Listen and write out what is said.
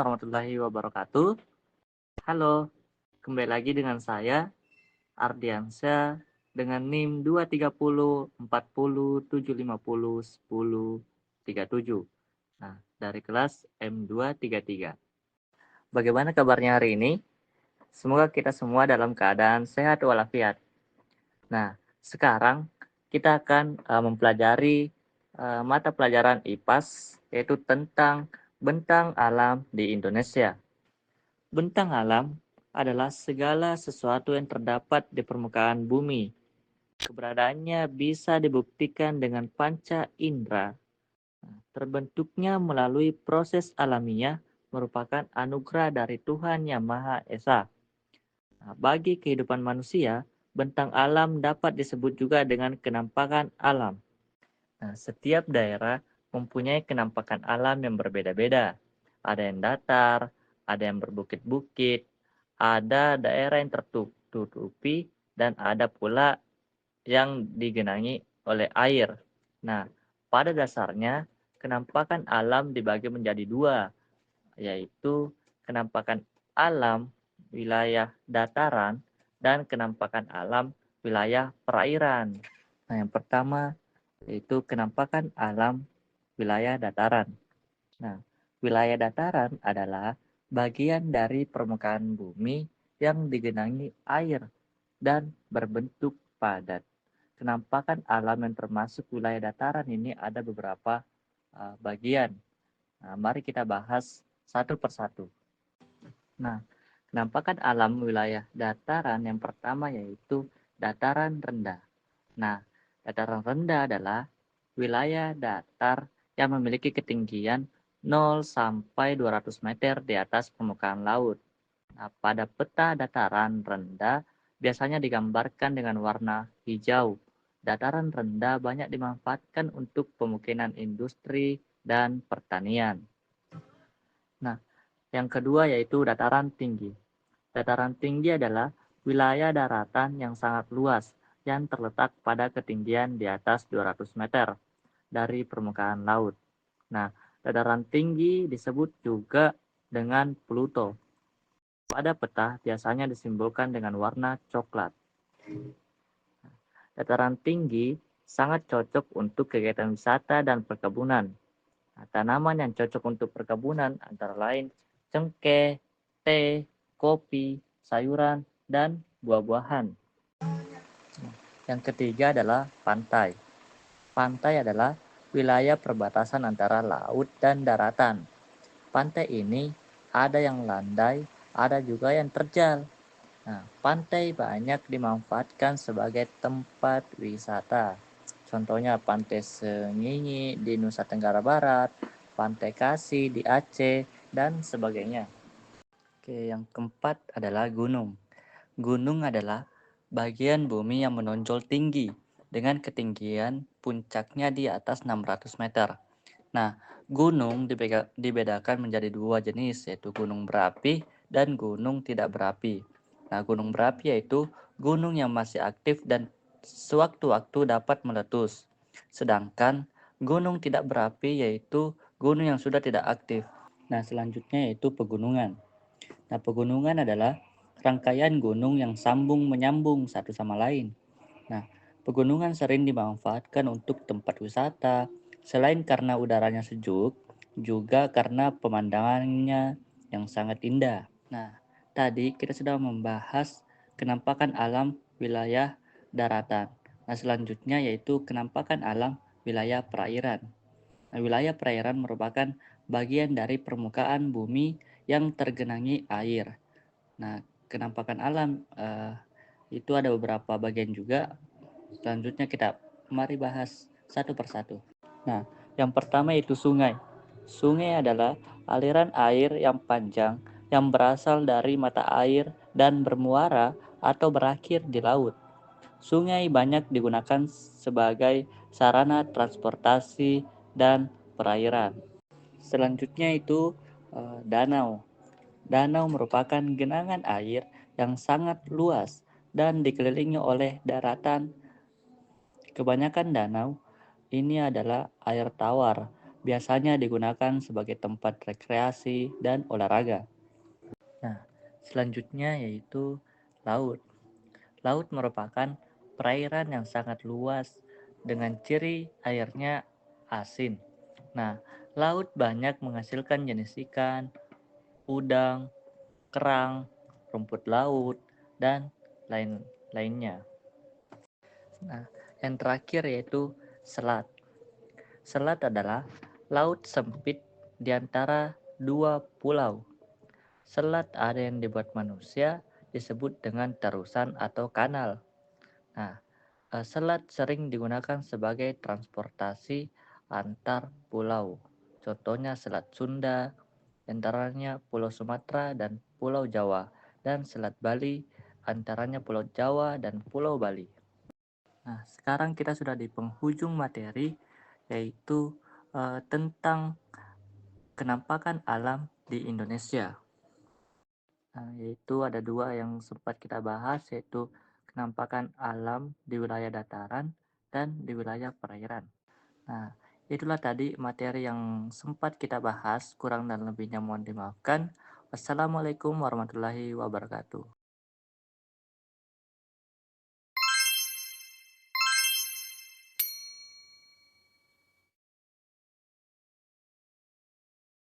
warahmatullahi wabarakatuh. Halo, kembali lagi dengan saya Ardiansyah dengan NIM 23040701037. Nah, dari kelas M233. Bagaimana kabarnya hari ini? Semoga kita semua dalam keadaan sehat walafiat. Nah, sekarang kita akan mempelajari mata pelajaran IPAS, yaitu tentang bentang alam di Indonesia. Bentang alam adalah segala sesuatu yang terdapat di permukaan bumi. Keberadaannya bisa dibuktikan dengan panca indera. Terbentuknya melalui proses alamiah merupakan anugerah dari Tuhan Yang Maha Esa. Bagi kehidupan manusia, bentang alam dapat disebut juga dengan kenampakan alam. Setiap daerah mempunyai kenampakan alam yang berbeda-beda. Ada yang datar, ada yang berbukit-bukit, ada daerah yang tertutupi, dan ada pula yang digenangi oleh air. Nah, pada dasarnya, kenampakan alam dibagi menjadi dua, yaitu kenampakan alam wilayah dataran dan kenampakan alam wilayah perairan. Nah, yang pertama yaitu kenampakan alam wilayah dataran. Nah, wilayah dataran adalah bagian dari permukaan bumi yang digenangi air dan berbentuk padat. Kenampakan alam yang termasuk wilayah dataran ini ada beberapa bagian. Nah, mari kita bahas satu persatu. Nah, kenampakan alam wilayah dataran yang pertama yaitu dataran rendah. Nah, dataran rendah adalah wilayah datar yang memiliki ketinggian 0 sampai 200 meter di atas permukaan laut. Nah, pada peta dataran rendah biasanya digambarkan dengan warna hijau. Dataran rendah banyak dimanfaatkan untuk pemukiman industri dan pertanian. Nah, yang kedua yaitu dataran tinggi. Dataran tinggi adalah wilayah daratan yang sangat luas yang terletak pada ketinggian di atas 200 meter dari permukaan laut. Nah, dataran tinggi disebut juga dengan Pluto. Pada peta biasanya disimbolkan dengan warna coklat. Dataran tinggi sangat cocok untuk kegiatan wisata dan perkebunan. Nah, tanaman yang cocok untuk perkebunan antara lain cengkeh, teh, kopi, sayuran, dan buah-buahan. Yang ketiga adalah pantai. Pantai adalah wilayah perbatasan antara laut dan daratan. Pantai ini ada yang landai, ada juga yang terjal. Nah, pantai banyak dimanfaatkan sebagai tempat wisata. Contohnya Pantai Sengingi di Nusa Tenggara Barat, Pantai Kasih di Aceh, dan sebagainya. Oke, yang keempat adalah gunung. Gunung adalah bagian bumi yang menonjol tinggi dengan ketinggian puncaknya di atas 600 meter. Nah, gunung dibedakan menjadi dua jenis, yaitu gunung berapi dan gunung tidak berapi. Nah, gunung berapi yaitu gunung yang masih aktif dan sewaktu-waktu dapat meletus. Sedangkan gunung tidak berapi yaitu gunung yang sudah tidak aktif. Nah, selanjutnya yaitu pegunungan. Nah, pegunungan adalah rangkaian gunung yang sambung menyambung satu sama lain. Nah, pegunungan sering dimanfaatkan untuk tempat wisata, selain karena udaranya sejuk, juga karena pemandangannya yang sangat indah. Nah, tadi kita sudah membahas kenampakan alam wilayah daratan. Nah, selanjutnya yaitu kenampakan alam wilayah perairan. Nah, wilayah perairan merupakan bagian dari permukaan bumi yang tergenangi air. Nah, kenampakan alam itu ada beberapa bagian juga. Selanjutnya kita mari bahas satu persatu. Nah, yang pertama itu sungai. Sungai adalah aliran air yang panjang yang berasal dari mata air dan bermuara atau berakhir di laut. Sungai banyak digunakan sebagai sarana transportasi dan perairan. Selanjutnya itu danau. Danau merupakan genangan air yang sangat luas dan dikelilingi oleh daratan. Kebanyakan danau ini adalah air tawar biasanya digunakan sebagai tempat rekreasi dan olahraga. Nah, selanjutnya yaitu laut. Laut merupakan perairan yang sangat luas dengan ciri airnya asin. Nah, laut banyak menghasilkan jenis ikan, udang, kerang, rumput laut, dan lain-lainnya. Nah, yang terakhir yaitu selat. Selat adalah laut sempit di antara dua pulau. Selat ada yang dibuat manusia disebut dengan terusan atau kanal. Nah, selat sering digunakan sebagai transportasi antar pulau. Contohnya Selat Sunda, antaranya Pulau Sumatera dan Pulau Jawa, dan Selat Bali, antaranya Pulau Jawa dan Pulau Bali. Nah, sekarang kita sudah di penghujung materi, yaitu tentang kenampakan alam di Indonesia. Nah, yaitu ada dua yang sempat kita bahas, yaitu kenampakan alam di wilayah dataran dan di wilayah perairan. Nah, itulah tadi materi yang sempat kita bahas, kurang dan lebihnya mohon dimaafkan. Wassalamualaikum warahmatullahi wabarakatuh.